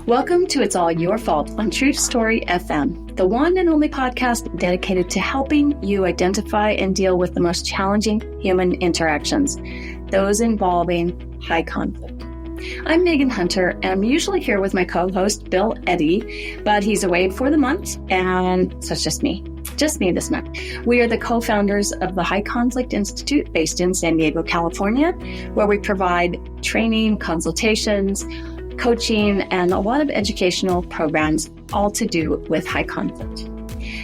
Welcome to It's All Your Fault on True Story FM, the one and only podcast dedicated to helping you identify and deal with the most challenging human interactions, those involving high conflict. I'm Megan Hunter, and I'm usually here with my co-host, Bill Eddy, but he's away for the month, and so it's just me this month. We are the co-founders of the High Conflict Institute based in San Diego, California, where we provide training, consultations, coaching, and a lot of educational programs, all to do with high conflict.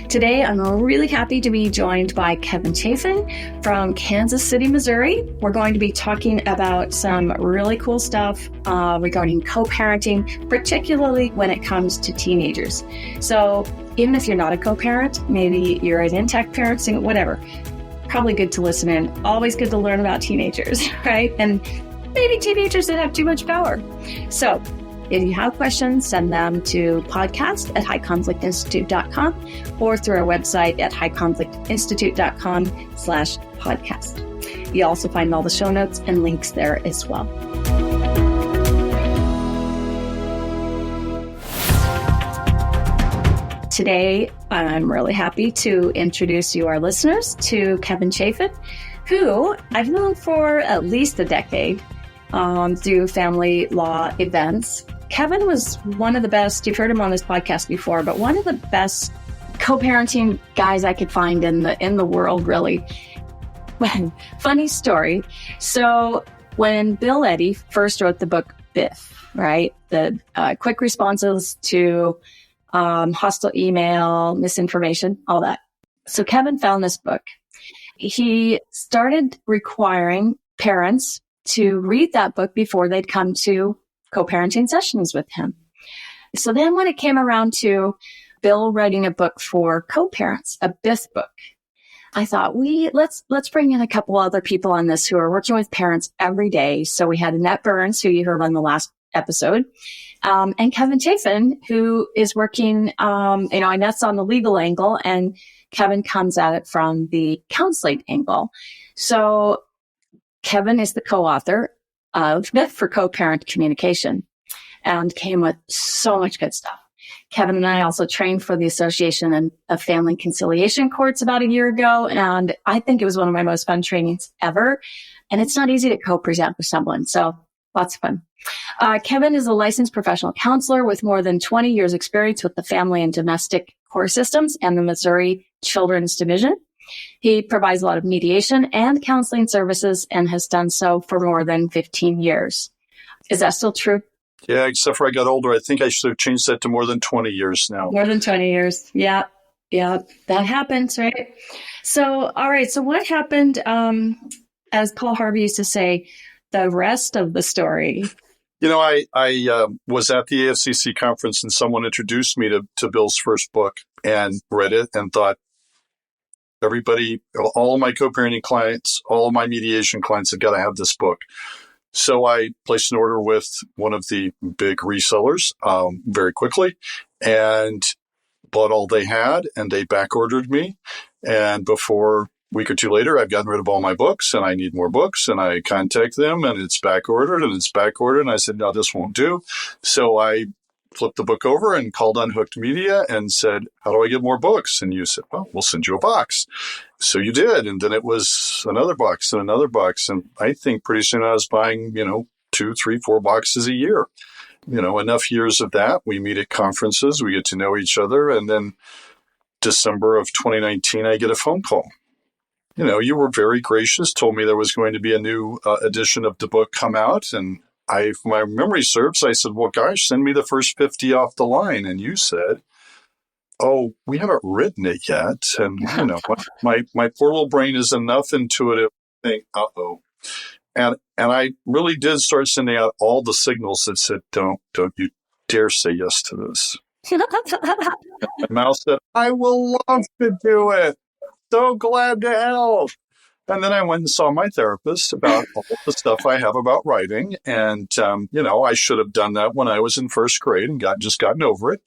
Today, I'm really happy to be joined by Kevin Chafin from Kansas City, Missouri. We're going to be talking about some really cool stuff regarding co-parenting, particularly when it comes to teenagers. So even if you're not a co-parent, maybe you're an intact parenting, whatever, probably good to listen in. Always good to learn about teenagers, right? And maybe teenagers that have too much power. So if you have questions, send them to podcast@highconflictinstitute.com or through our website at highconflictinstitute.com/podcast. You also find all the show notes and links there as well. Today, I'm really happy to introduce you, our listeners, to Kevin Chafin, who I've known for at least a decade through family law events. Kevin was one of the best, you've heard him on this podcast before, but one of the best co-parenting guys I could find in the world, really. Funny story. So when Bill Eddy first wrote the book Biff, right? The quick responses to hostile email, misinformation, all that. So Kevin found this book. He started requiring parents to read that book before they'd come to co-parenting sessions with him. So then when it came around to Bill writing a book for co-parents, a Biff book, I thought, let's bring in a couple other people on this who are working with parents every day. So we had Annette Burns, who you heard on the last episode, and Kevin Chafin, who is working, Annette's on the legal angle and Kevin comes at it from the counseling angle. So Kevin is the co-author of Biff for Co-Parent Communication and came with so much good stuff. Kevin and I also trained for the Association of Family Conciliation Courts about a year ago, and I think it was one of my most fun trainings ever. And it's not easy to co-present with someone, so lots of fun. Kevin is a licensed professional counselor with more than 20 years experience with the family and domestic court systems and the Missouri Children's Division. He provides a lot of mediation and counseling services and has done so for more than 15 years. Is that still true? Yeah, except for I got older. I think I should have changed that to more than 20 years now. More than 20 years. Yeah, that happens, right? So, all right. So what happened, as Paul Harvey used to say, the rest of the story? You know, I was at the AFCC conference and someone introduced me to Bill's first book and read it and thought, everybody, all of my co-parenting clients, all of my mediation clients have got to have this book. So I placed an order with one of the big resellers very quickly and bought all they had, and they back ordered me. And before a week or two later, I've gotten rid of all my books and I need more books, and I contact them and it's back ordered. And I said, no, this won't do. So I flipped the book over and called Unhooked Media and said, how do I get more books? And you said, well, we'll send you a box. So you did. And then it was another box and another box. And I think pretty soon I was buying, 2, 3, 4 boxes a year. Enough years of that. We meet at conferences. We get to know each other. And then December of 2019, I get a phone call. You were very gracious, told me there was going to be a new edition of the book come out. And if my memory serves, I said, well, gosh, send me the first 50 off the line. And you said, oh, we haven't written it yet. And, my poor little brain is enough intuitive to think, uh-oh. And I really did start sending out all the signals that said, don't you dare say yes to this. My mouth said, I will love to do it. So glad to help. And then I went and saw my therapist about all the stuff I have about writing. And, I should have done that when I was in first grade and gotten over it.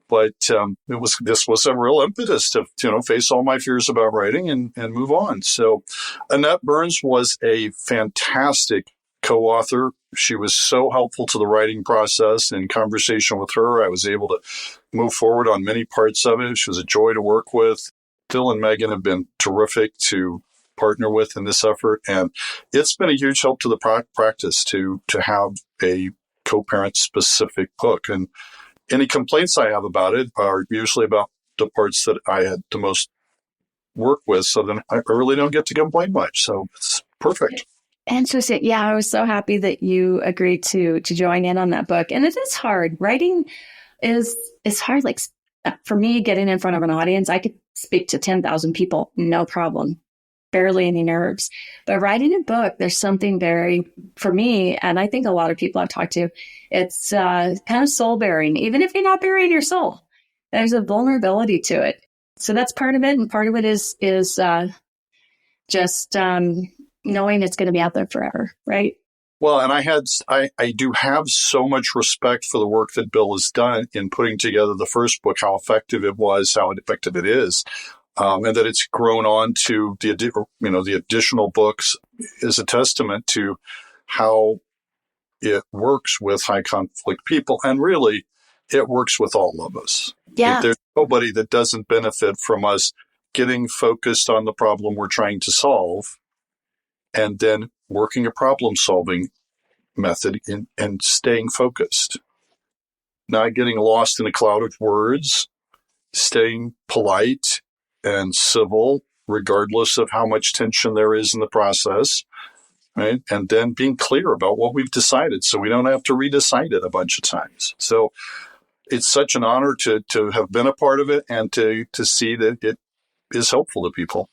But this was a real impetus to, face all my fears about writing and move on. So Annette Burns was a fantastic co-author. She was so helpful to the writing process. In conversation with her, I was able to move forward on many parts of it. She was a joy to work with. Phil and Megan have been terrific to partner with in this effort. And it's been a huge help to the practice to have a co-parent specific book. And any complaints I have about it are usually about the parts that I had the most work with. So then I really don't get to complain much. So it's perfect. Interesting. Yeah, I was so happy that you agreed to join in on that book. And it is hard. Writing is hard. Like for me, getting in front of an audience, I could speak to 10,000 people, no problem. Barely any nerves. But writing a book, there's something very, for me, and I think a lot of people I've talked to, it's kind of soul bearing. Even if you're not burying your soul, there's a vulnerability to it. So that's part of it. And part of it is just knowing it's going to be out there forever, right? Well, and I do have so much respect for the work that Bill has done in putting together the first book, how effective it was, how effective it is, and that it's grown on to the additional books is a testament to how it works with high conflict people, and really, it works with all of us. Yeah, there's nobody that doesn't benefit from us getting focused on the problem we're trying to solve, and then working a problem-solving method and staying focused, not getting lost in a cloud of words, staying polite and civil, regardless of how much tension there is in the process, right? And then being clear about what we've decided so we don't have to redecide it a bunch of times. So it's such an honor to have been a part of it and to see that it is helpful to people.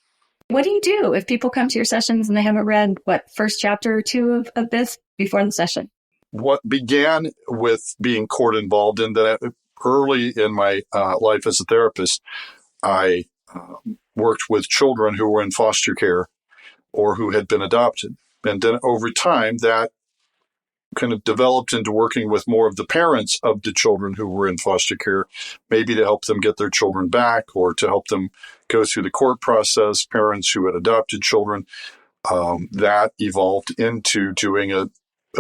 What do you do if people come to your sessions and they haven't read, first chapter or two of this before the session? What began with being court involved in that early in my life as a therapist, I worked with children who were in foster care or who had been adopted. And then over time, that kind of developed into working with more of the parents of the children who were in foster care, maybe to help them get their children back or to help them go through the court process, parents who had adopted children. That evolved into doing a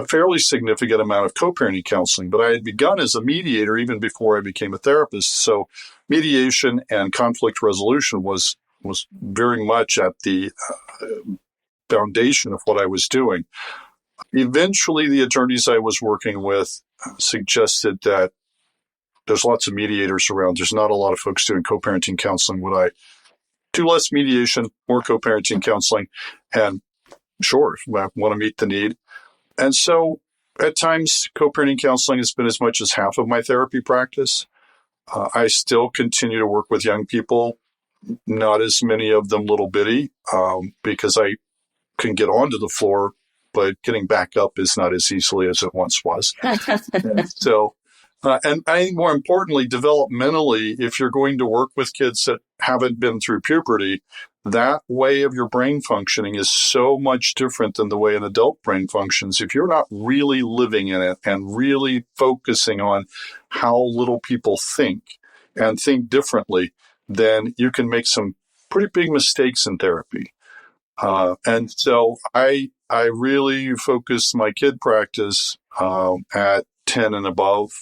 fairly significant amount of co-parenting counseling. But I had begun as a mediator even before I became a therapist. So mediation and conflict resolution was very much at the foundation of what I was doing. Eventually, the attorneys I was working with suggested that there's lots of mediators around. There's not a lot of folks doing co-parenting counseling. Would I do less mediation, more co-parenting counseling? And sure, I want to meet the need. And so at times, co-parenting counseling has been as much as half of my therapy practice. I still continue to work with young people, not as many of them little bitty, because I can get onto the floor, but getting back up is not as easily as it once was. So, and I think more importantly, developmentally, if you're going to work with kids that haven't been through puberty, that way of your brain functioning is so much different than the way an adult brain functions. If you're not really living in it and really focusing on how little people think and think differently, then you can make some pretty big mistakes in therapy. And so I really focus my kid practice at 10 and above.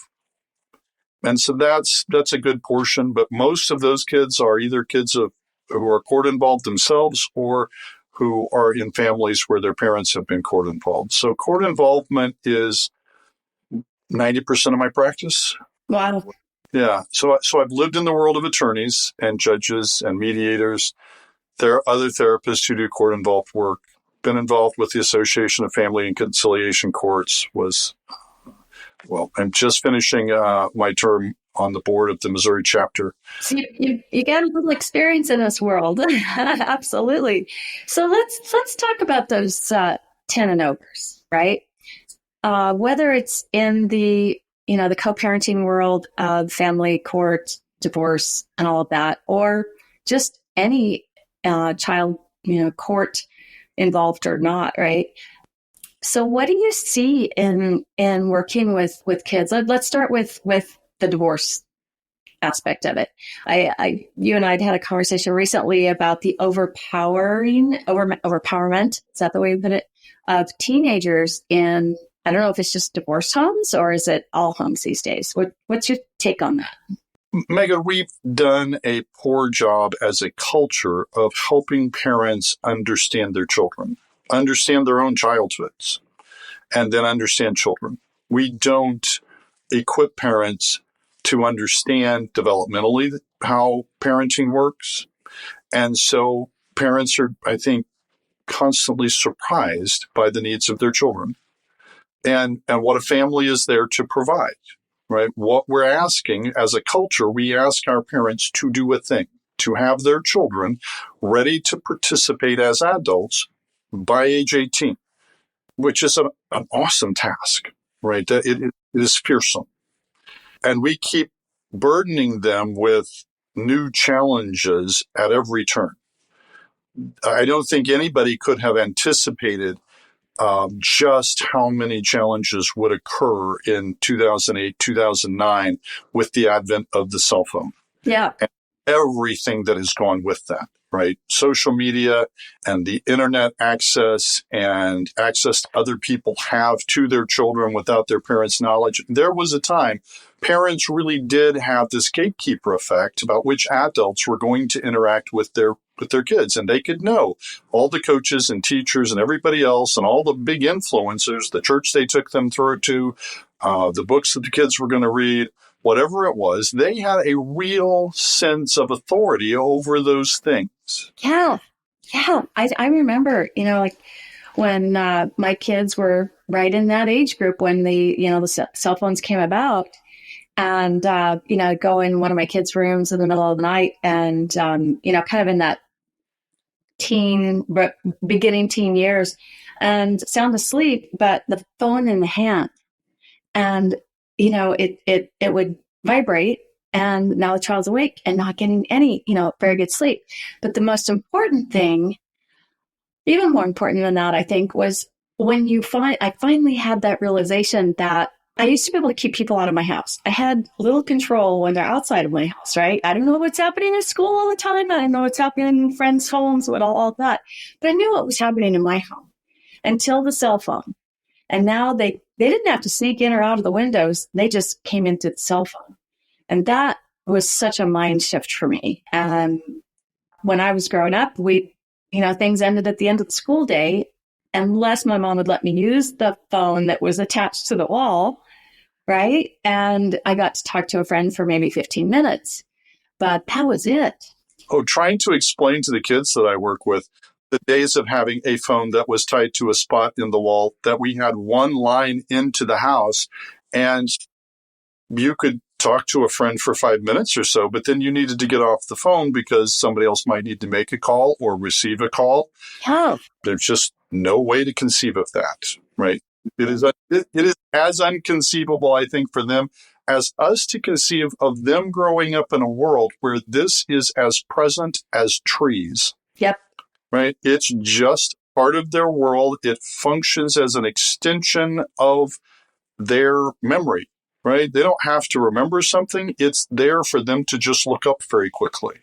And so that's a good portion. But most of those kids are either kids who are court involved themselves or who are in families where their parents have been court involved. So court involvement is 90% of my practice. Wow. Yeah. So I've lived in the world of attorneys and judges and mediators. There are other therapists who do court-involved work. Been involved with the Association of Family and Conciliation Courts. I'm just finishing my term on the board of the Missouri chapter. So you got a little experience in this world. Absolutely. So let's talk about those 10 and overs, right? Whether it's in the co-parenting world of family court, divorce, and all of that, or just any child, court involved or not, right? So what do you see in working with kids? Let's start with the divorce aspect of it. You and I had a conversation recently about the overempowerment. Is that the way you put it? of teenagers in, I don't know if it's just divorced homes or is it all homes these days? What's your take on that? Megan, we've done a poor job as a culture of helping parents understand their children, understand their own childhoods, and then understand children. We don't equip parents to understand developmentally how parenting works. And so parents are, I think, constantly surprised by the needs of their children and what a family is there to provide, right? What we're asking as a culture, we ask our parents to do a thing, to have their children ready to participate as adults by age 18, which is an awesome task, right? It is fearsome. And we keep burdening them with new challenges at every turn. I don't think anybody could have anticipated just how many challenges would occur in 2008, 2009 with the advent of the cell phone. Yeah. And everything that has gone with that, right? Social media and the internet access and access other people have to their children without their parents' knowledge. There was a time parents really did have this gatekeeper effect about which adults were going to interact with their kids, and they could know all the coaches and teachers and everybody else and all the big influencers, the church they took them through to, the books that the kids were going to read, whatever it was, they had a real sense of authority over those things. Yeah. I remember, like when my kids were right in that age group when the cell phones came about. And, go in one of my kids' rooms in the middle of the night and, kind of in that beginning teen years and sound asleep, but the phone in the hand and, it would vibrate and now the child's awake and not getting any, very good sleep. But the most important thing, even more important than that, I think, was when I finally had that realization that I used to be able to keep people out of my house. I had little control when they're outside of my house, right? I don't know what's happening in school all the time. I don't know what's happening in friends' homes, all that. But I knew what was happening in my home until the cell phone. And now they didn't have to sneak in or out of the windows. They just came into the cell phone. And that was such a mind shift for me. And when I was growing up, things ended at the end of the school day, unless my mom would let me use the phone that was attached to the wall. Right. And I got to talk to a friend for maybe 15 minutes, but that was it. Oh, trying to explain to the kids that I work with the days of having a phone that was tied to a spot in the wall, that we had one line into the house and you could talk to a friend for 5 minutes or so, but then you needed to get off the phone because somebody else might need to make a call or receive a call. Yeah. There's just no way to conceive of that, right? It is as unconceivable, I think, for them as us to conceive of them growing up in a world where this is as present as trees. Yep. Right? It's just part of their world. It functions as an extension of their memory, right? They don't have to remember something. It's there for them to just look up very quickly.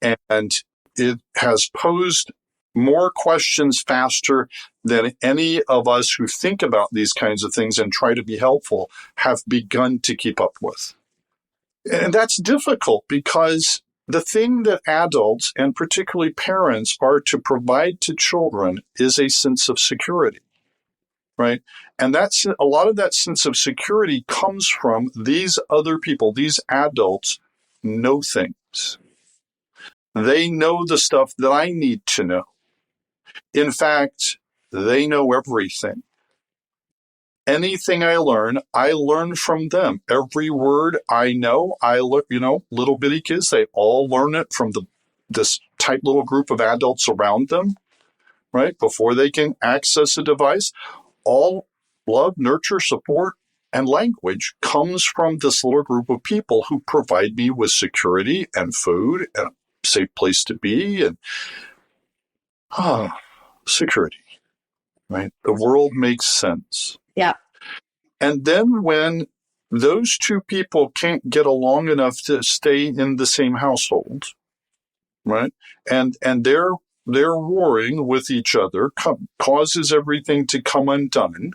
And it has posed more questions faster than any of us who think about these kinds of things and try to be helpful have begun to keep up with. And that's difficult because the thing that adults and particularly parents are to provide to children is a sense of security, right? And that's a lot of that sense of security comes from these other people, these adults know things. They know the stuff that I need to know. In fact, they know everything. Anything I learn from them. Every word I know, little bitty kids, they all learn it from this tight little group of adults around them, right? Before they can access a device. All love, nurture, support, and language comes from this little group of people who provide me with security and food and a safe place to be and security, right? The world makes sense. Yeah. And then when those two people can't get along enough to stay in the same household, right? And they're they're warring with each other, causes everything to come undone.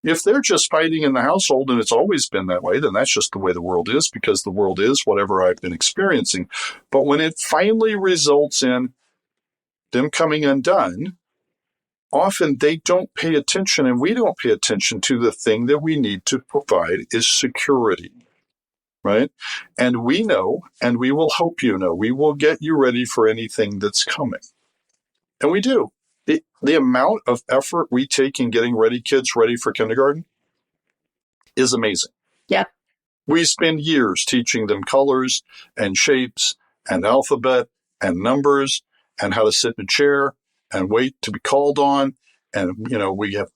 If they're just fighting in the household and it's always been that way, then that's just the way the world is, because the world is whatever I've been experiencing. But when it finally results in them coming undone, often they don't pay attention, and we don't pay attention to the thing that we need to provide is security, right? And we know, and we will help you know, we will get you ready for anything that's coming. And we do. The amount of effort we take in getting kids ready for kindergarten is amazing. Yeah. We spend years teaching them colors and shapes and alphabet and numbers and how to sit in a chair and wait to be called on. And, we have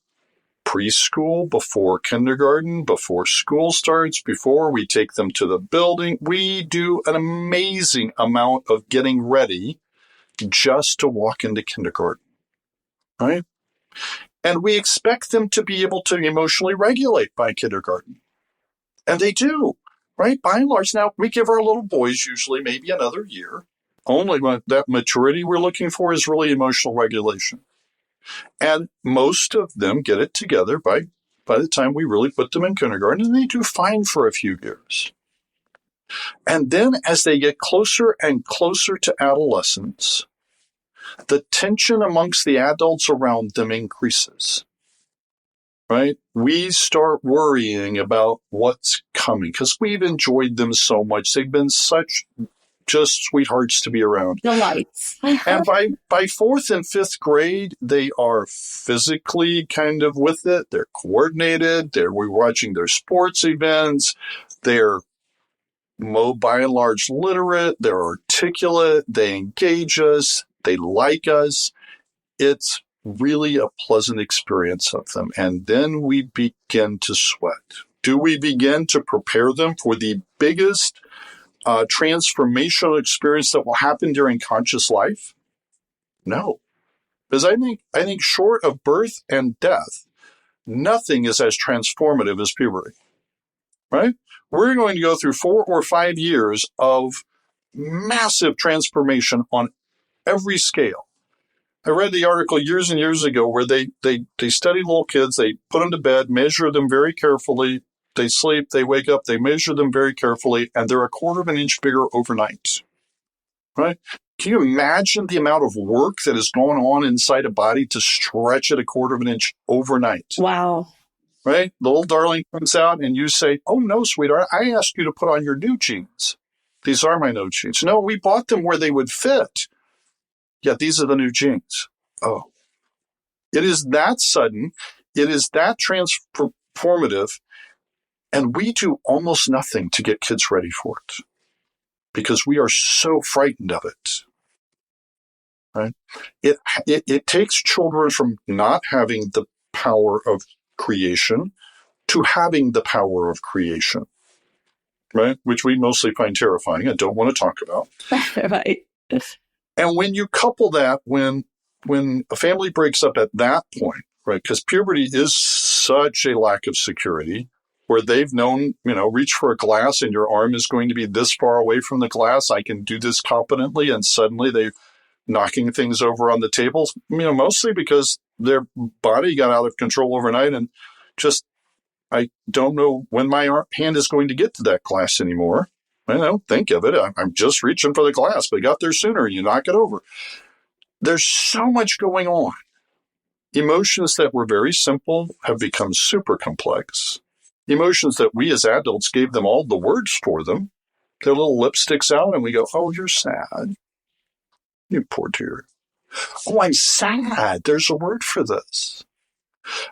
preschool before kindergarten, before school starts, before we take them to the building. We do an amazing amount of getting ready just to walk into kindergarten, right? And we expect them to be able to emotionally regulate by kindergarten. And they do, right? By and large. Now, we give our little boys usually maybe another year. Only when that maturity we're looking for is really emotional regulation. And most of them get it together by the time we really put them in kindergarten, and they do fine for a few years. And then as they get closer and closer to adolescence, the tension amongst the adults around them increases, right? We start worrying about what's coming because we've enjoyed them so much. They've been such just sweethearts to be around. Delights. And by fourth and fifth grade, they are physically kind of with it. They're coordinated. We're watching their sports events. They're by and large literate. They're articulate. They engage us. They like us. It's really a pleasant experience of them. And then we begin to sweat. Do we begin to prepare them for the biggest transformational experience that will happen during conscious life? No. Because I think short of birth and death, nothing is as transformative as puberty, right? We're going to go through 4 or 5 years of massive transformation on every scale. I read the article years and years ago where they study little kids, they put them to bed, measure them very carefully, they sleep, they wake up, they measure them very carefully, and they're a quarter of an inch bigger overnight, right? Can you imagine the amount of work that is going on inside a body to stretch it a quarter of an inch overnight? Wow. Right? The little darling comes out and you say, oh, no, sweetheart, I asked you to put on your new jeans. These are my new jeans. No, we bought them where they would fit. Yeah, these are the new jeans. Oh. It is that sudden. It is that transformative. And we do almost nothing to get kids ready for it because we are so frightened of it. Right? It takes children from not having the power of creation to having the power of creation, right? Which we mostly find terrifying and don't want to talk about. Right. And when you couple that, when a family breaks up at that point, right? Because puberty is such a lack of security, where they've known, reach for a glass and your arm is going to be this far away from the glass. I can do this competently. And suddenly they're knocking things over on the tables, mostly because their body got out of control overnight and just, I don't know when my hand is going to get to that glass anymore. I don't think of it. I'm just reaching for the glass, but it got there sooner and you knock it over. There's so much going on. Emotions that were very simple have become super complex. Emotions that we as adults gave them all the words for them. Their little lip sticks out and we go, oh, you're sad. You poor dear. Oh, I'm sad. There's a word for this.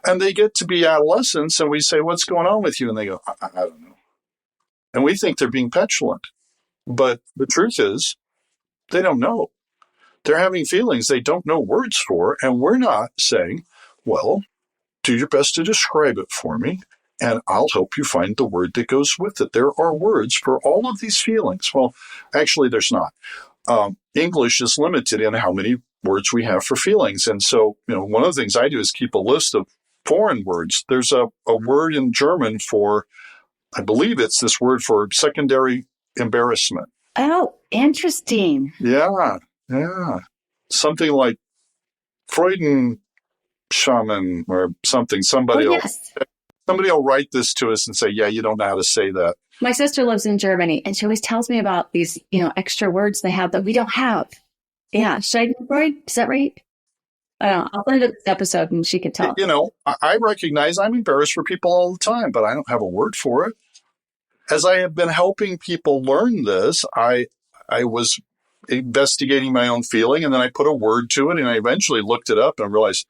And they get to be adolescents and we say, what's going on with you? And they go, I don't know. And we think they're being petulant. But the truth is, they don't know. They're having feelings they don't know words for. And we're not saying, well, do your best to describe it for me, and I'll help you find the word that goes with it. There are words for all of these feelings. Well, actually, there's not. English is limited in how many words we have for feelings. And so, one of the things I do is keep a list of foreign words. There's a word in German for, I believe it's this word for secondary embarrassment. Oh, interesting. Yeah. something like Freud shaman or something. Somebody yes. will write this to us and say, yeah, you don't know how to say that. My sister lives in Germany, and she always tells me about these, extra words they have that we don't have. Yeah, Schadenfreude, is that right? I don't know. I'll send her this episode, and she can tell. I recognize I'm embarrassed for people all the time, but I don't have a word for it. As I have been helping people learn this, I was investigating my own feeling, and then I put a word to it, and I eventually looked it up and realized,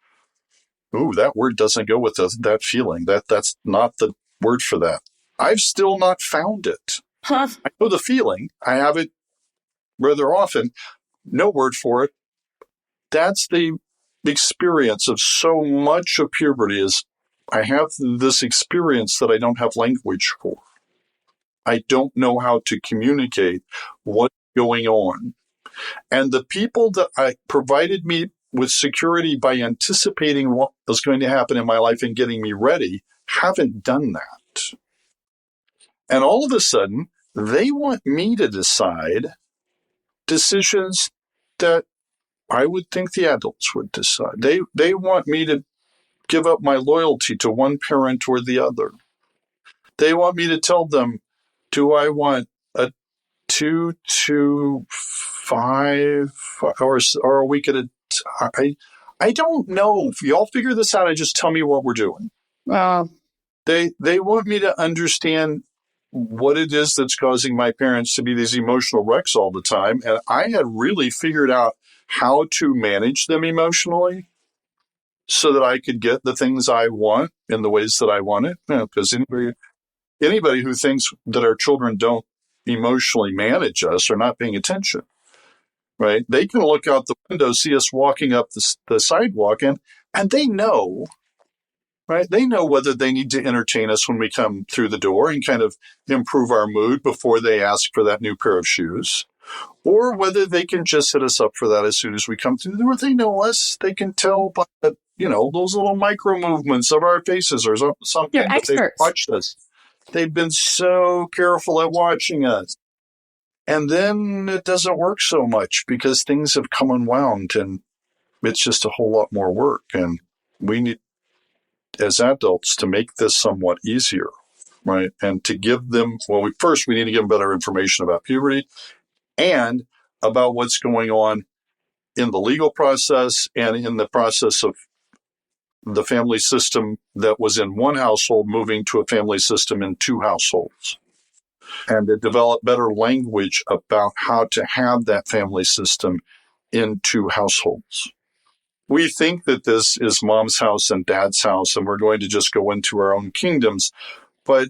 ooh, that word doesn't go with that feeling. That's not the word for that. I've still not found it. Huh. I know the feeling. I have it rather often. No word for it. That's the experience of so much of puberty is I have this experience that I don't have language for. I don't know how to communicate what's going on. And the people that I provided me with security by anticipating what was going to happen in my life and getting me ready haven't done that. And all of a sudden, they want me to decide decisions that I would think the adults would decide. They want me to give up my loyalty to one parent or the other. They want me to tell them, do I want a 2 to 5 or a week at a time? I don't know. If y'all figure this out and just tell me what we're doing. They want me to understand what it is that's causing my parents to be these emotional wrecks all the time. And I had really figured out how to manage them emotionally so that I could get the things I want in the ways that I want it. Because anybody who thinks that our children don't emotionally manage us are not paying attention, right? They can look out the window, see us walking up the sidewalk, and they know, right? They know whether they need to entertain us when we come through the door and kind of improve our mood before they ask for that new pair of shoes, or whether they can just hit us up for that as soon as we come through the door. They know us. They can tell by those little micro movements of our faces or something. They're experts. They've watched us. They've been so careful at watching us. And then it doesn't work so much because things have come unwound and it's just a whole lot more work. And we need, as adults, to make this somewhat easier, right? And to give them, we need to give them better information about puberty and about what's going on in the legal process and in the process of the family system that was in one household moving to a family system in two households, and to develop better language about how to have that family system in two households. We think that this is mom's house and dad's house, and we're going to just go into our own kingdoms, but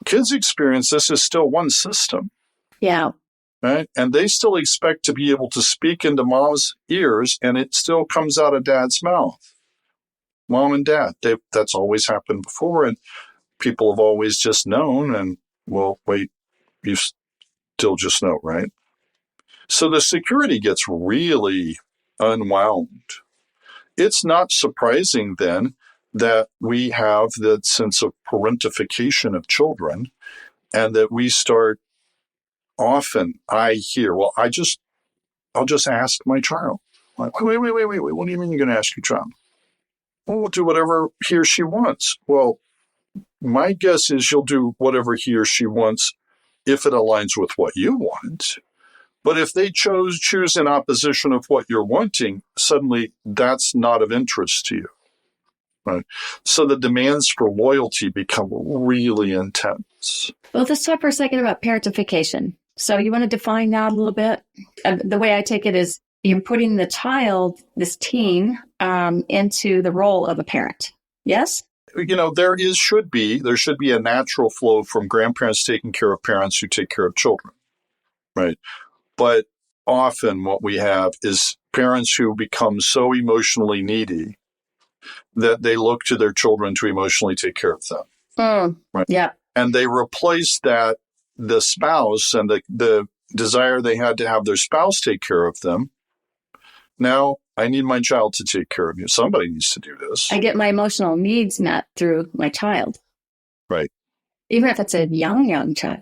kids experience this as still one system. Yeah. Right? And they still expect to be able to speak into mom's ears, and it still comes out of dad's mouth. Mom and dad, that's always happened before, and people have always just known, and, well, wait, you still just know, right? So the security gets really unwound. It's not surprising, then, that we have that sense of parentification of children, and that we start often, I hear, well, I'll just ask my child. Like, wait, what do you mean you're going to ask your child? Well, we'll do whatever he or she wants. Well, my guess is you'll do whatever he or she wants if it aligns with what you want. But if they choose in opposition of what you're wanting, suddenly that's not of interest to you. Right? So the demands for loyalty become really intense. Well, let's talk for a second about parentification. So you want to define that a little bit? The way I take it is you're putting the child, this teen, into the role of a parent. Yes? There should be a natural flow from grandparents taking care of parents who take care of children, right? But often what we have is parents who become so emotionally needy that they look to their children to emotionally take care of them. Right? Yeah. And they replace that, the spouse and the desire they had to have their spouse take care of them. Now, I need my child to take care of you. Somebody needs to do this. I get my emotional needs met through my child. Right. Even if it's a young child.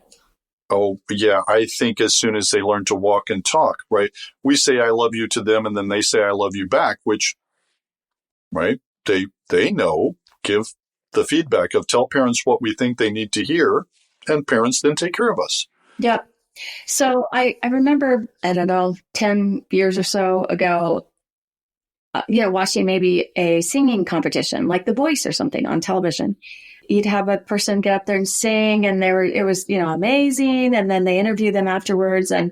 Oh, yeah. I think as soon as they learn to walk and talk, right? We say, I love you to them, and then they say, I love you back, which, right? They know, give the feedback of tell parents what we think they need to hear, and parents then take care of us. Yep. So I remember, I don't know, 10 years or so ago, watching maybe a singing competition like The Voice or something on television. You'd have a person get up there and sing, and it was, amazing. And then they interview them afterwards, and,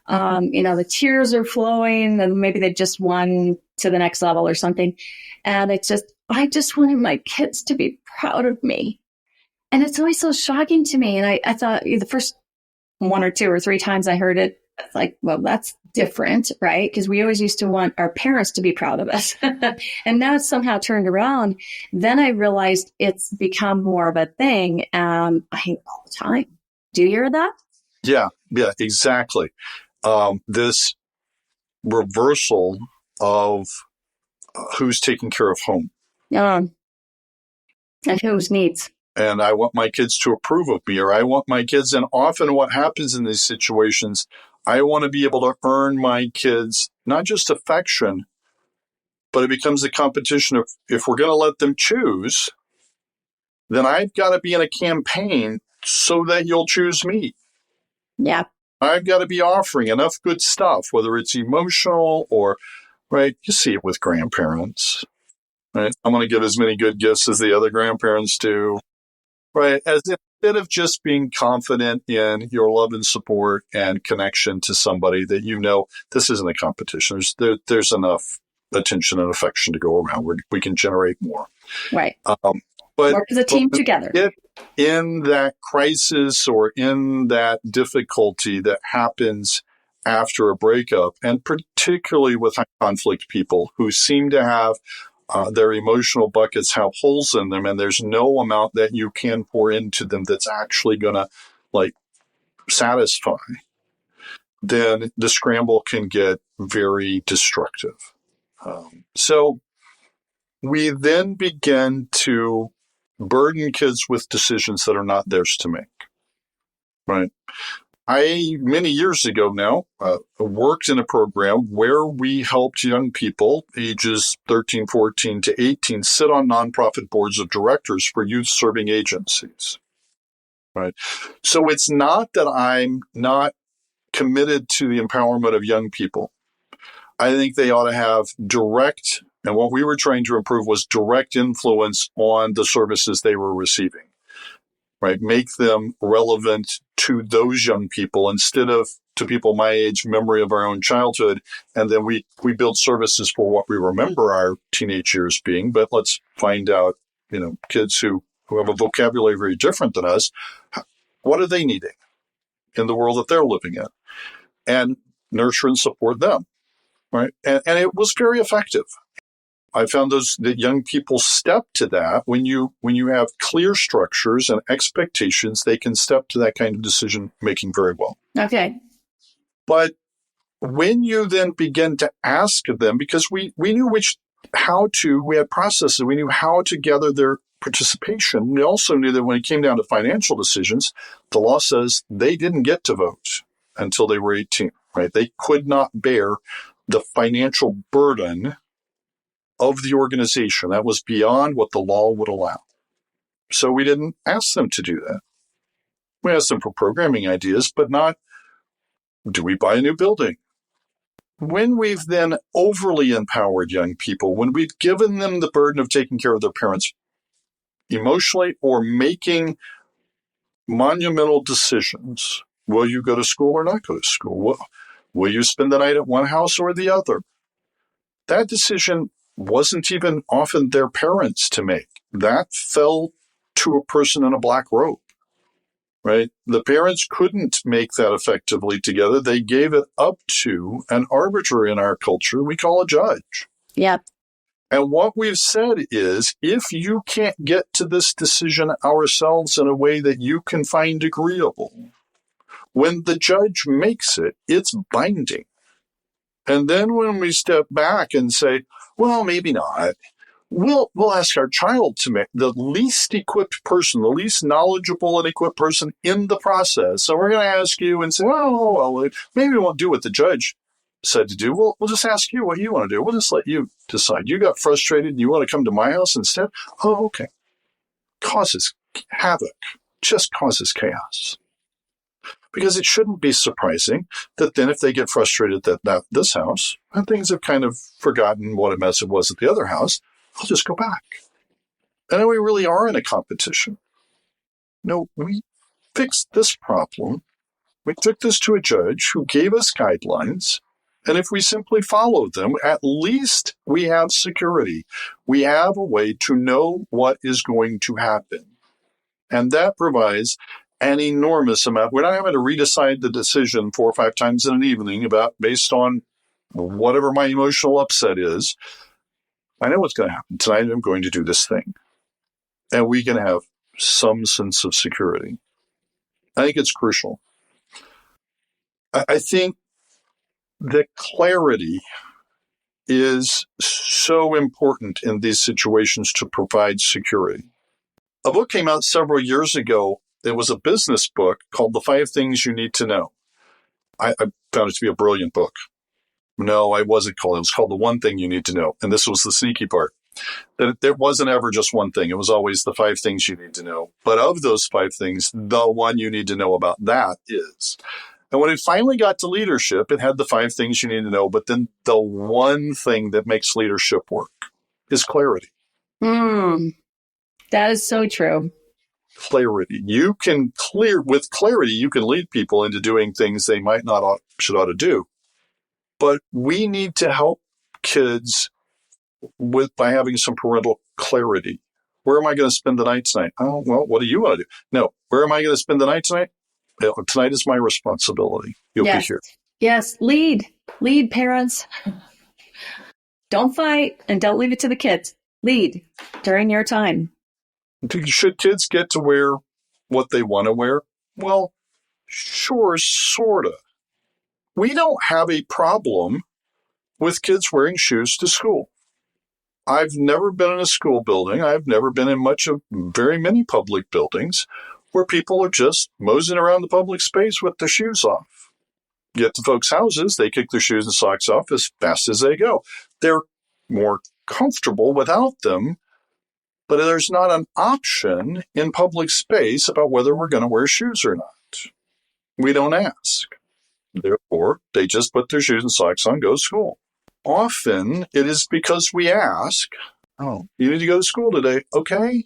the tears are flowing, and maybe they just won to the next level or something. And I just wanted my kids to be proud of me. And it's always so shocking to me. And I thought the first 1 or 2 or 3 times I heard it, like, well, that's different, right? Because we always used to want our parents to be proud of us. And now it's somehow turned around. Then I realized it's become more of a thing. And I hear it all the time. Do you hear that? Yeah, exactly. This reversal of who's taking care of home. And whose needs. And I want my kids to approve of me, or I want my kids. And often what happens in these situations, I want to be able to earn my kids, not just affection, but it becomes a competition of if we're going to let them choose, then I've got to be in a campaign so that you'll choose me. Yeah. I've got to be offering enough good stuff, whether it's emotional or, right, you see it with grandparents. Right? I'm going to give as many good gifts as the other grandparents do. Right. As instead of just being confident in your love and support and connection to somebody that this isn't a competition. There's enough attention and affection to go around. We can generate more. Right. But work as a team together. In that crisis or in that difficulty that happens after a breakup, and particularly with high conflict people who seem to have their emotional buckets have holes in them, and there's no amount that you can pour into them that's actually going to satisfy, then the scramble can get very destructive. So we then begin to burden kids with decisions that are not theirs to make. Right. Many years ago now, worked in a program where we helped young people ages 13, 14 to 18 sit on nonprofit boards of directors for youth-serving agencies. Right. So it's not that I'm not committed to the empowerment of young people. I think they ought to have direct, and what we were trying to improve was direct influence on the services they were receiving. Right, make them relevant to those young people instead of to people my age, memory of our own childhood. And then we build services for what we remember our teenage years being. But let's find out, kids who have a vocabulary very different than us, what are they needing in the world that they're living in? And nurture and support them. Right. And it was very effective. I found that young people step to that. When you have clear structures and expectations, they can step to that kind of decision making very well. Okay. But when you then begin to ask them, because we knew we had processes, we knew how to gather their participation. We also knew that when it came down to financial decisions, the law says they didn't get to vote until they were 18, right? They could not bear the financial burden of the organization. That was beyond what the law would allow. So we didn't ask them to do that. We asked them for programming ideas, but not, do we buy a new building? When we've then overly empowered young people, when we've given them the burden of taking care of their parents emotionally or making monumental decisions, will you go to school or not go to school? Will you spend the night at one house or the other? That decision wasn't even often their parents to make. That fell to a person in a black robe, right? The parents couldn't make that effectively together. They gave it up to an arbiter in our culture we call a judge. Yep. And what we've said is, if you can't get to this decision ourselves in a way that you can find agreeable, when the judge makes it, it's binding. And then when we step back and say, well, maybe not, We'll ask our child to make the least equipped person, the least knowledgeable and equipped person in the process. So we're going to ask you and say, oh, well, maybe we won't do what the judge said to do. We'll just ask you what you want to do. We'll just let you decide. You got frustrated and you want to come to my house instead? Oh, okay. Causes havoc, just causes chaos. Because it shouldn't be surprising that then if they get frustrated at this house and things have kind of forgotten what a mess it was at the other house, I'll just go back. And then we really are in a competition. No, we fixed this problem. We took this to a judge who gave us guidelines. And if we simply follow them, at least we have security. We have a way to know what is going to happen. And that provides an enormous amount. We're not having to redecide the decision 4 or 5 times in an evening based on whatever my emotional upset is. I know what's going to happen. Tonight I'm going to do this thing. And we can have some sense of security. I think it's crucial. I think that clarity is so important in these situations to provide security. A book came out several years ago. It was a business book called The 5 Things You Need to Know. I found it to be a brilliant book. No, I wasn't called. It was called The One Thing You Need to Know. And this was the sneaky part. That there wasn't ever just one thing. It was always the 5 things you need to know. But of those 5 things, the one you need to know about that is. And when it finally got to leadership, it had the 5 things you need to know. But then the one thing that makes leadership work is clarity. That is so true. Clarity. With clarity, you can lead people into doing things they might not ought to do. But we need to help kids by having some parental clarity. Where am I going to spend the night tonight? Oh, well, what do you want to do? No. Where am I going to spend the night tonight? Tonight is my responsibility. You'll be here. Yes. Lead parents. Don't fight and don't leave it to the kids. Lead during your time. Should kids get to wear what they want to wear? Well, sure, sort of. We don't have a problem with kids wearing shoes to school. I've never been in a school building. I've never been in very many public buildings where people are just moseying around the public space with their shoes off. Get to folks' houses, they kick their shoes and socks off as fast as they go. They're more comfortable without them, but there's not an option in public space about whether we're going to wear shoes or not. We don't ask. Therefore, they just put their shoes and socks on, go to school. Often, it is because we ask, oh, you need to go to school today. Okay.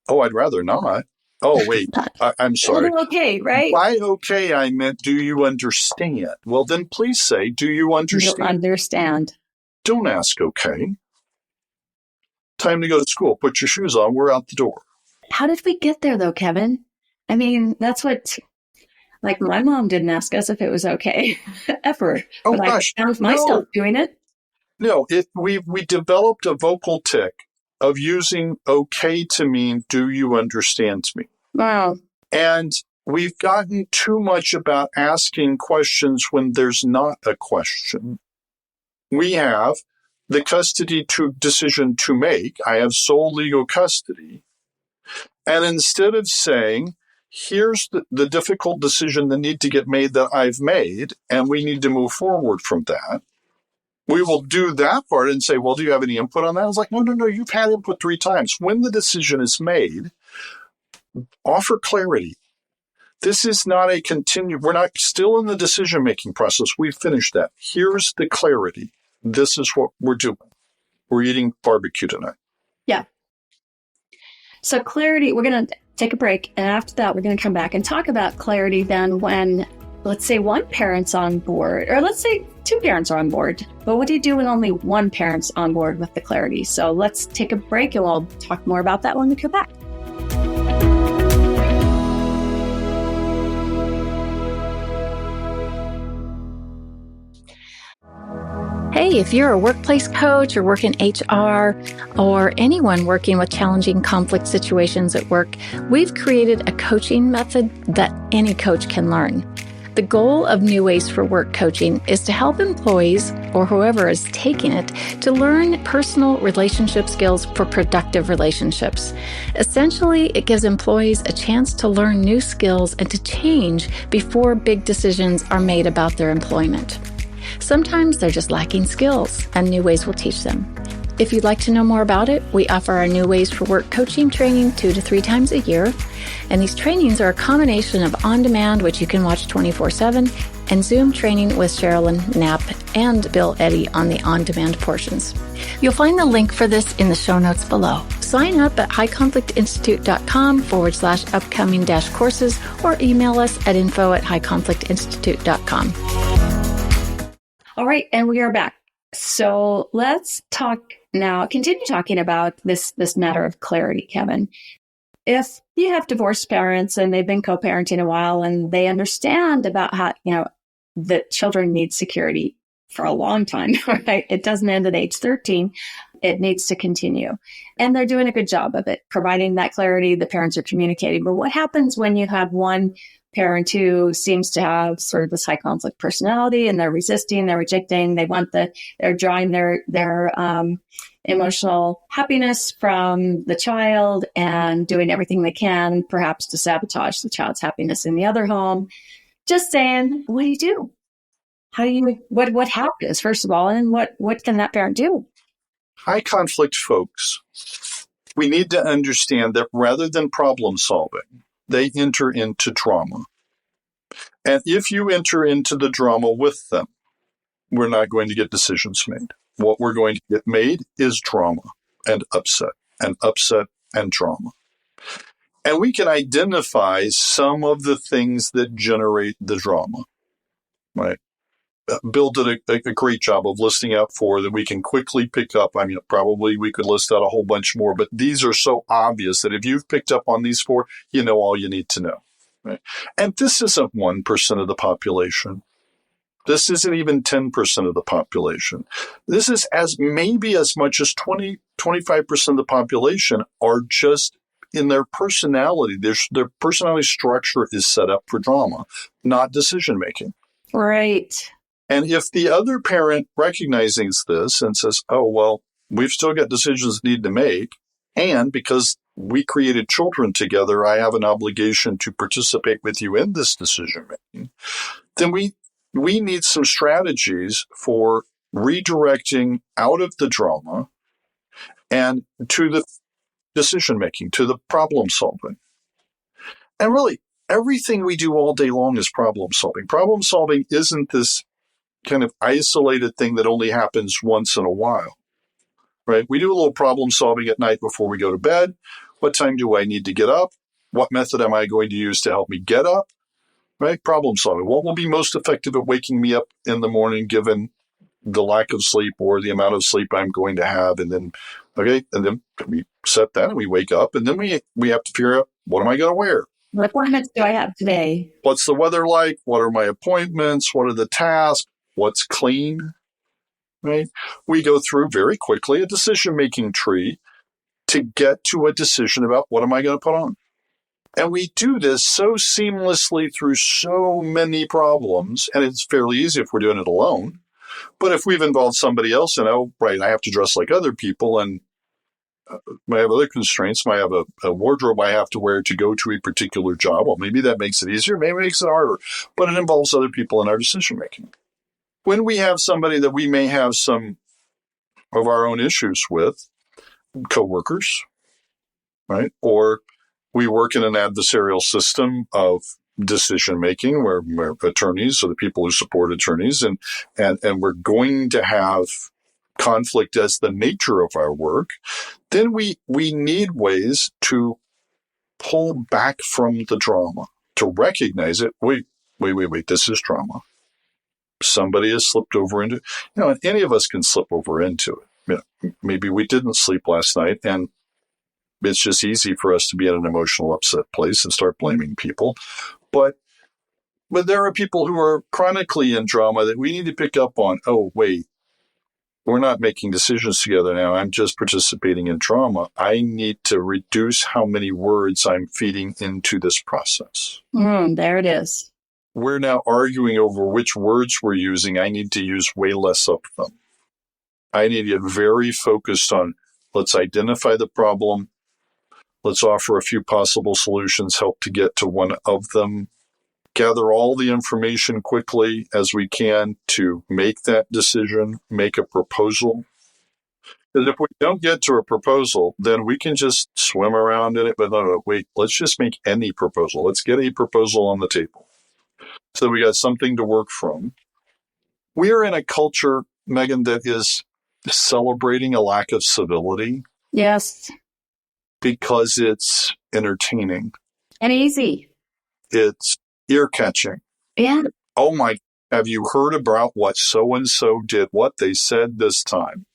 Oh, I'd rather not. Oh, wait, I'm sorry. Okay, right? By okay, I meant, do you understand? Well, then please say, do you understand? You understand. Don't ask okay. Time to go to school. Put your shoes on. We're out the door. How did we get there, though, Kevin? I mean, that's what... Like, my mom didn't ask us if it was okay, ever. Oh, but gosh. I found myself doing it. No, we developed a vocal tic of using okay to mean, do you understand me? Wow. And we've gotten too much about asking questions when there's not a question. We have the custody decision to make. I have sole legal custody. And instead of saying, here's the difficult decision that need to get made that I've made, and we need to move forward from that. We will do that part and say, well, do you have any input on that? I was like, no, you've had input 3 times. When the decision is made, offer clarity. This is not we're not still in the decision-making process. We've finished that. Here's the clarity. This is what we're doing. We're eating barbecue tonight. Yeah. So clarity, we're going to take a break. And after that, we're going to come back and talk about clarity then when, let's say, one parent's on board, or let's say 2 parents are on board. But what do you do when only one parent's on board with the clarity? So let's take a break and we'll talk more about that when we come back. Hey, if you're a workplace coach or work in HR or anyone working with challenging conflict situations at work, we've created a coaching method that any coach can learn. The The goal of New Ways for Work coaching is to help employees, or whoever is taking it, to learn personal relationship skills for productive relationships. Essentially, it gives employees a chance to learn new skills and to change before big decisions are made about their employment. Sometimes they're just lacking skills, and New Ways will teach them. If you'd like to know more about it, we offer our New Ways for Work coaching training 2 to 3 times a year. And these trainings are a combination of on-demand, which you can watch 24/7, and Zoom training with Sherilyn Knapp and Bill Eddy on the on-demand portions. You'll find the link for this in the show notes below. Sign up at highconflictinstitute.com/upcoming-courses or email us at info@highconflictinstitute.com. All right, and we are back. So let's continue talking about this matter of clarity, Kevin. If you have divorced parents and they've been co-parenting a while and they understand about how, that children need security for a long time, right? It doesn't end at age 13. It needs to continue. And they're doing a good job of it, providing that clarity. The parents are communicating. But what happens when you have one parent who seems to have sort of this high conflict personality and they're resisting, they're rejecting, they're drawing their emotional happiness from the child and doing everything they can, perhaps to sabotage the child's happiness in the other home? Just saying, what do you do? What happens, first of all, and what can that parent do? High conflict folks, we need to understand that rather than problem solving, they enter into drama. And if you enter into the drama with them, we're not going to get decisions made. What we're going to get made is drama and upset and drama. And we can identify some of the things that generate the drama, right? Bill did a great job of listing out 4 that we can quickly pick up. I mean, probably we could list out a whole bunch more, but these are so obvious that if you've picked up on these 4, you know all you need to know. Right? And this isn't 1% of the population. This isn't even 10% of the population. This is maybe as much as 25% of the population are just in their personality. Their personality structure is set up for drama, not decision making. Right. And if the other parent recognizes this and says, oh, well, we've still got decisions need to make, and because we created children together, I have an obligation to participate with you in this decision making, then we need some strategies for redirecting out of the drama and to the decision making, to the problem solving. And really, everything we do all day long is problem solving. Problem solving isn't this kind of isolated thing that only happens once in a while, right? We do a little problem solving at night before we go to bed. What time do I need to get up? What method am I going to use to help me get up? Right? Problem solving. What will be most effective at waking me up in the morning given the lack of sleep or the amount of sleep I'm going to have? And then we set that and we wake up and then we have to figure out, what am I going to wear? What appointments do I have today? What's the weather like? What are my appointments? What are the tasks? What's clean? Right? We go through very quickly a decision-making tree to get to a decision about what am I going to put on. And we do this so seamlessly through so many problems, and it's fairly easy if we're doing it alone. But if we've involved somebody else, I have to dress like other people, and I have other constraints. I have a wardrobe I have to wear to go to a particular job. Well, maybe that makes it easier, maybe it makes it harder, but it involves other people in our decision-making. When we have somebody that we may have some of our own issues with, coworkers, right? Or we work in an adversarial system of decision-making where attorneys are the people who support attorneys, and we're going to have conflict as the nature of our work, then we need ways to pull back from the drama, to recognize it. Wait, this is drama. Somebody has slipped over into, and any of us can slip over into it. Maybe we didn't sleep last night, and it's just easy for us to be in an emotional upset place and start blaming people. But there are people who are chronically in drama that we need to pick up on. Oh, wait, we're not making decisions together now. I'm just participating in drama. I need to reduce how many words I'm feeding into this process. There it is. we're now arguing over which words we're using. I need to use way less of them. I need to get very focused on, let's identify the problem. Let's offer a few possible solutions, help to get to one of them. Gather all the information quickly as we can to make that decision, make a proposal. Because if we don't get to a proposal, then we can just swim around in it. But no, wait, let's just make any proposal. Let's get a proposal on the table. So we got something to work from. We are in a culture, Megan, that is celebrating a lack of civility. Yes. Because it's entertaining. And easy. It's ear-catching. Yeah. Oh my, have you heard about what so-and-so did, what they said this time?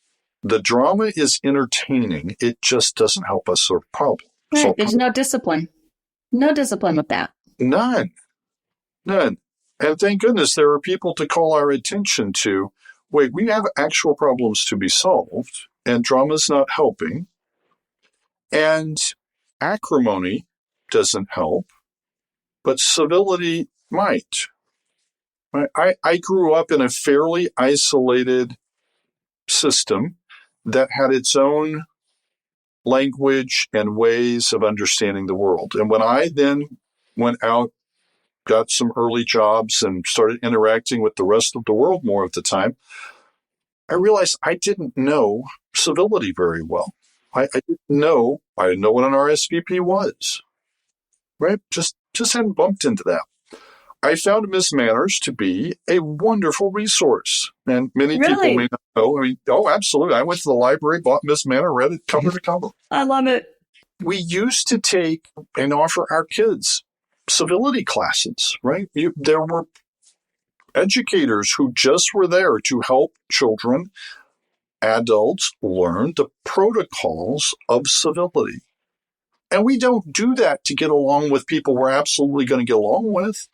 The drama is entertaining. It just doesn't help us solve problems. Right. There's no discipline. No discipline with that. None. And thank goodness there are people to call our attention to, wait, we have actual problems to be solved, and drama's not helping. And acrimony doesn't help, but civility might. I grew up in a fairly isolated system that had its own language and ways of understanding the world. And when I then went out, got some early jobs, and started interacting with the rest of the world more of the time, I realized I didn't know civility very well. I didn't know what an RSVP was, right? Just hadn't bumped into that. I found Miss Manners to be a wonderful resource. And many people may not know. I mean, oh, absolutely. I went to the library, bought Miss Manners, read it cover to cover. I love it. We used to take and offer our kids civility classes, right? There were educators who just were there to help children, adults learn the protocols of civility. And we don't do that to get along with people we're absolutely going to get along with.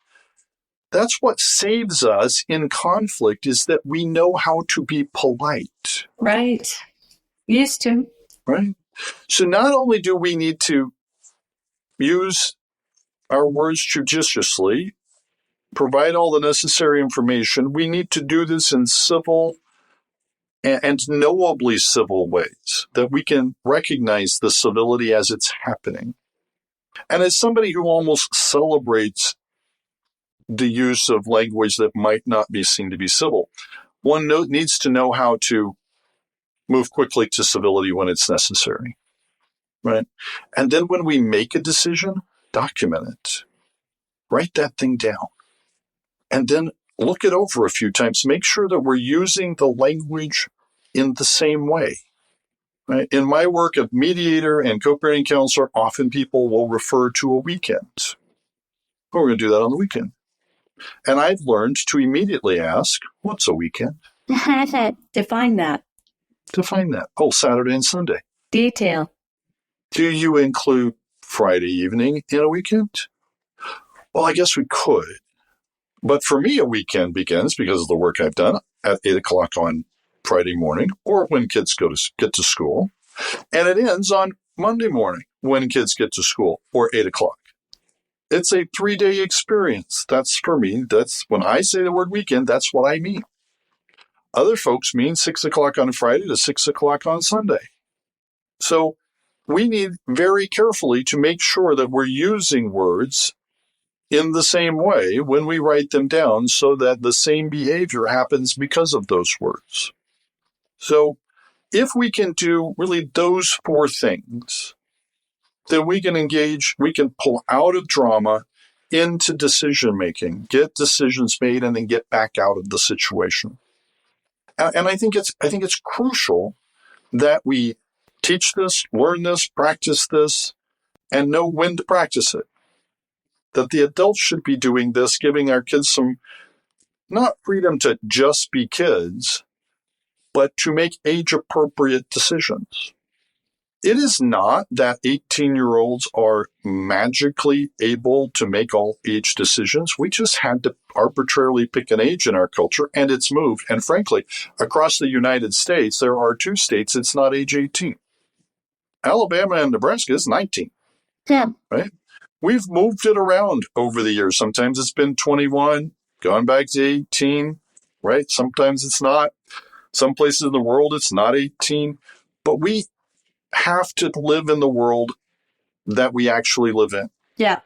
That's what saves us in conflict, is that we know how to be polite. Right. Used to. Right. So not only do we need to use our words judiciously, provide all the necessary information, we need to do this in civil and knowably civil ways, that we can recognize the civility as it's happening. And as somebody who almost celebrates the use of language that might not be seen to be civil, one needs to know how to move quickly to civility when it's necessary, right? And then when we make a decision, document it. Write that thing down. And then look it over a few times. Make sure that we're using the language in the same way. Right? In my work of mediator and co-parenting counselor, often people will refer to a weekend. Oh, we're going to do that on the weekend. And I've learned to immediately ask, what's a weekend? Define that. Define that. Oh, Saturday and Sunday. Detail. Do you include Friday evening in a weekend? Well, I guess we could. But for me, a weekend begins, because of the work I've done, at 8 o'clock on Friday morning, or when kids get to school. And it ends on Monday morning when kids get to school, or 8 o'clock. It's a 3-day experience. That's for me. That's when I say the word weekend, that's what I mean. Other folks mean 6 o'clock on Friday to 6 o'clock on Sunday. So we need very carefully to make sure that we're using words in the same way when we write them down, so that the same behavior happens because of those words. So if we can do really those 4 things, then we can engage, we can pull out of drama into decision making, get decisions made, and then get back out of the situation. And I think it's crucial that we teach this, learn this, practice this, and know when to practice it. That the adults should be doing this, giving our kids some, not freedom to just be kids, but to make age-appropriate decisions. It is not that 18-year-olds are magically able to make all age decisions. We just had to arbitrarily pick an age in our culture, and it's moved. And frankly, across the United States, there are 2 states it's not age 18. Alabama and Nebraska is 19. Yeah. Right? We've moved it around over the years. Sometimes it's been 21, gone back to 18, right? Sometimes it's not. Some places in the world, it's not 18. But we have to live in the world that we actually live in. Yeah.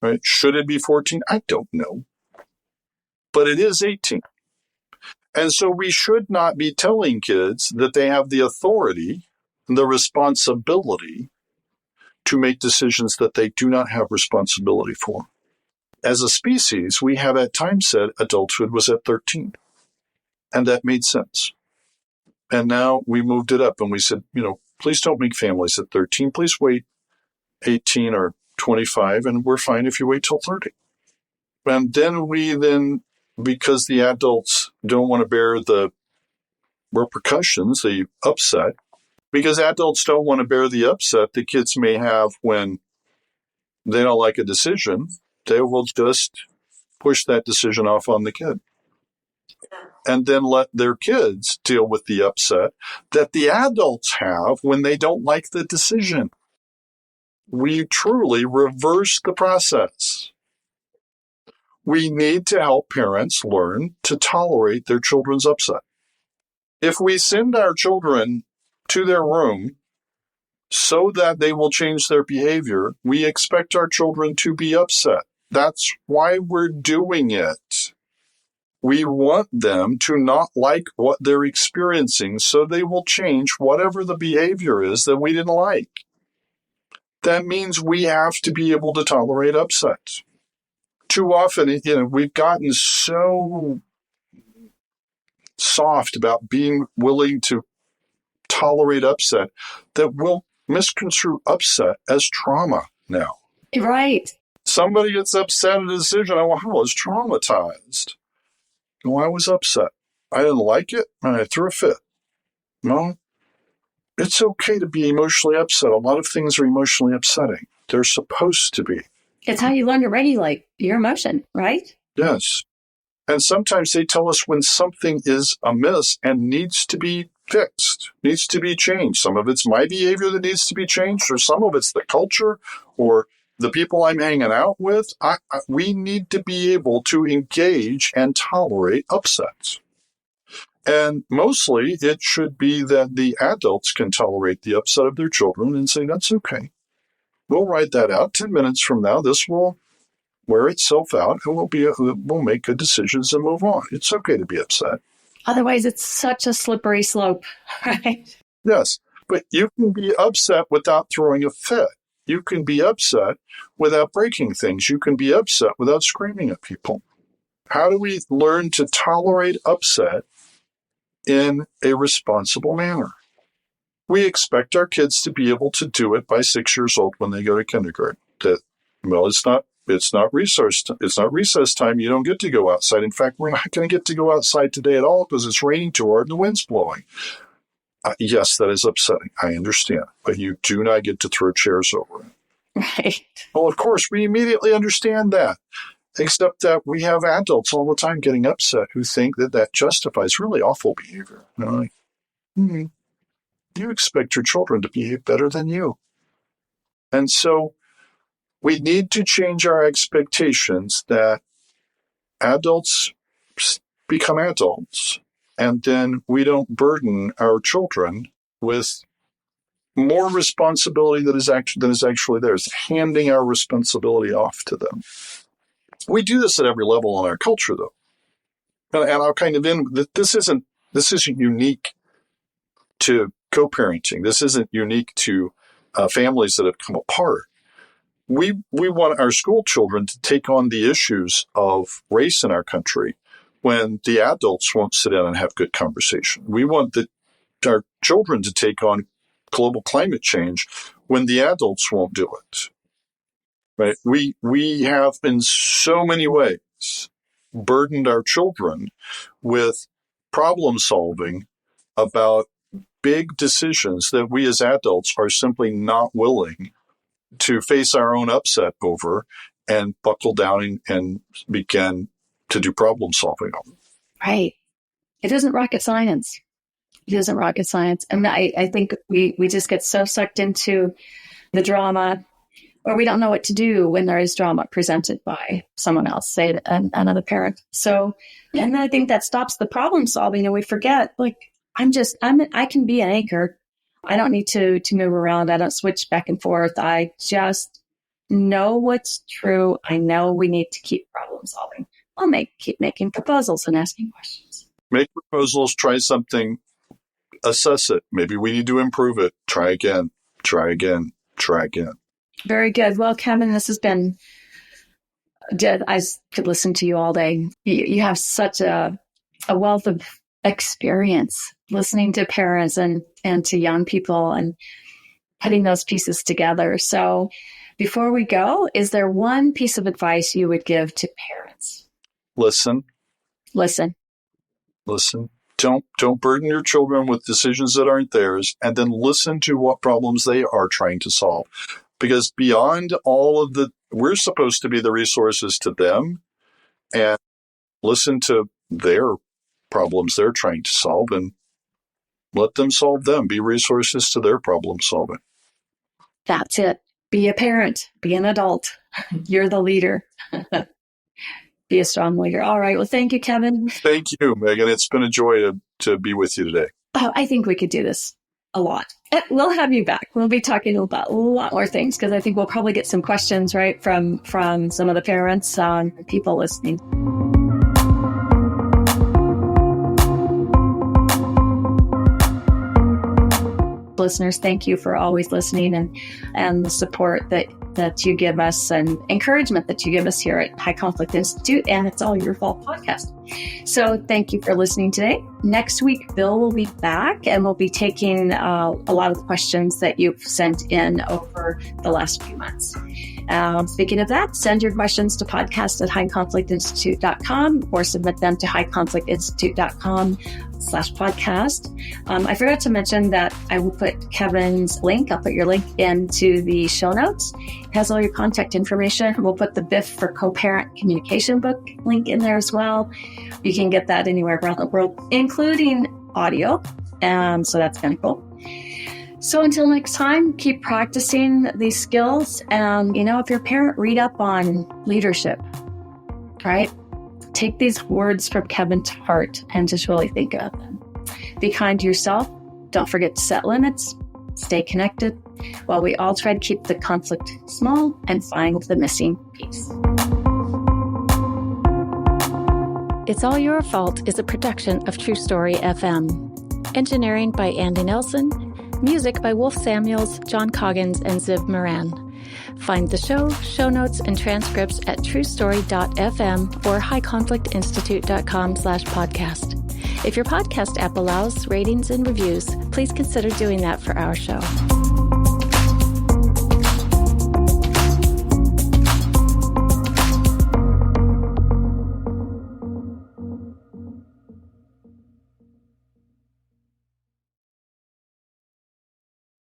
Right? Should it be 14? I don't know. But it is 18. And so we should not be telling kids that they have the authority, the responsibility to make decisions that they do not have responsibility for. As a species, we have at times said adulthood was at 13. And that made sense. And now we moved it up and we said, please don't make families at 13. Please wait 18 or 25, and we're fine if you wait till 30. And then because the adults don't want to bear the repercussions, the upset, because adults don't want to bear the upset the kids may have when they don't like a decision, they will just push that decision off on the kid. And then let their kids deal with the upset that the adults have when they don't like the decision. We truly reverse the process. We need to help parents learn to tolerate their children's upset. If we send our children to their room so that they will change their behavior, we expect our children to be upset. That's why we're doing it. We want them to not like what they're experiencing, so they will change whatever the behavior is that we didn't like. That means we have to be able to tolerate upset. Too often, we've gotten so soft about being willing to tolerate upset that we'll misconstrue upset as trauma now. Right. Somebody gets upset at a decision. I was traumatized. No, I was upset. I didn't like it, and I threw a fit. No, it's okay to be emotionally upset. A lot of things are emotionally upsetting. They're supposed to be. It's how you learn to regulate your emotion, right? Yes. And sometimes they tell us when something is amiss and needs to be fixed, needs to be changed. Some of it's my behavior that needs to be changed, or some of it's the culture or the people I'm hanging out with. We need to be able to engage and tolerate upsets. And mostly it should be that the adults can tolerate the upset of their children and say, that's okay. We'll write that out. 10 minutes from now, this will wear itself out, and we'll make good decisions and move on. It's okay to be upset. Otherwise, it's such a slippery slope, right? Yes, but you can be upset without throwing a fit. You can be upset without breaking things. You can be upset without screaming at people. How do we learn to tolerate upset in a responsible manner? We expect our kids to be able to do it by 6 years old when they go to kindergarten. It's not recess time. You don't get to go outside. In fact, we're not going to get to go outside today at all because it's raining too hard and the wind's blowing. Yes, that is upsetting. I understand. But you do not get to throw chairs over it. Right. Well, of course, we immediately understand that. Except that we have adults all the time getting upset who think that justifies really awful behavior. You expect your children to behave better than you. And so we need to change our expectations that adults become adults, and then we don't burden our children with more responsibility than is actually theirs, handing our responsibility off to them. We do this at every level in our culture, though. And I'll kind of end that this isn't unique to co-parenting. This isn't unique to families that have come apart. We want our school children to take on the issues of race in our country when the adults won't sit down and have good conversation. We want our children to take on global climate change when the adults won't do it. Right? We have in so many ways burdened our children with problem solving about big decisions that we as adults are simply not willing to face our own upset over and buckle down and begin to do problem solving over. Right. It isn't rocket science. It isn't rocket science. I mean, I think we just get so sucked into the drama or we don't know what to do when there is drama presented by someone else, say another parent. So, and I think that stops the problem solving, and we forget, like, I can be an anchor. I don't need to move around. I don't switch back and forth. I just know what's true. I know we need to keep problem solving. I'll keep making proposals and asking questions. Make proposals, try something, assess it. Maybe we need to improve it. Try again, try again, try again. Very good. Well, Kevin, this has been, I could listen to you all day. You have such a wealth of experience listening to parents and to young people and putting those pieces together. So before we go, is there one piece of advice you would give to parents? Listen. Don't burden your children with decisions that aren't theirs, and then listen to what problems they are trying to solve. Because beyond all of we're supposed to be the resources to them, and listen to their problems they're trying to solve and let them solve them. Be resources to their problem solving. That's it. Be a parent. Be an adult. You're the leader. Be a strong leader. All right. Well, thank you, Kevin. Thank you, Megan. It's been a joy to be with you today. Oh, I think we could do this a lot. We'll have you back. We'll be talking about a lot more things, because I think we'll probably get some questions, right, from some of the parents, people listening. Listeners, thank you for always listening and the support that you give us and encouragement that you give us here at High Conflict Institute, and It's All Your Fault podcast. So thank you for listening today. Next week, Bill will be back, and we'll be taking a lot of the questions that you've sent in over the last few months. Speaking of that, send your questions to podcast@highconflictinstitute.com or submit them to highconflictinstitute.com/podcast. I forgot to mention that I will put Kevin's link. I'll put your link into the show notes. It has all your contact information. We'll put the BIF for Co-Parent Communication book link in there as well. You can get that anywhere around the world, including audio. So that's kind of cool. So until next time, keep practicing these skills. And, if you're a parent, read up on leadership, right? Take these words from Kevin to heart and just really think of them. Be kind to yourself. Don't forget to set limits. Stay connected while we all try to keep the conflict small and find the missing piece. It's All Your Fault is a production of True Story FM. Engineering by Andy Nelson. Music by Wolf Samuels, John Coggins, and Zib Moran. Find the show notes, and transcripts at truestory.fm or highconflictinstitute.com/podcast. If your podcast app allows ratings and reviews, please consider doing that for our show.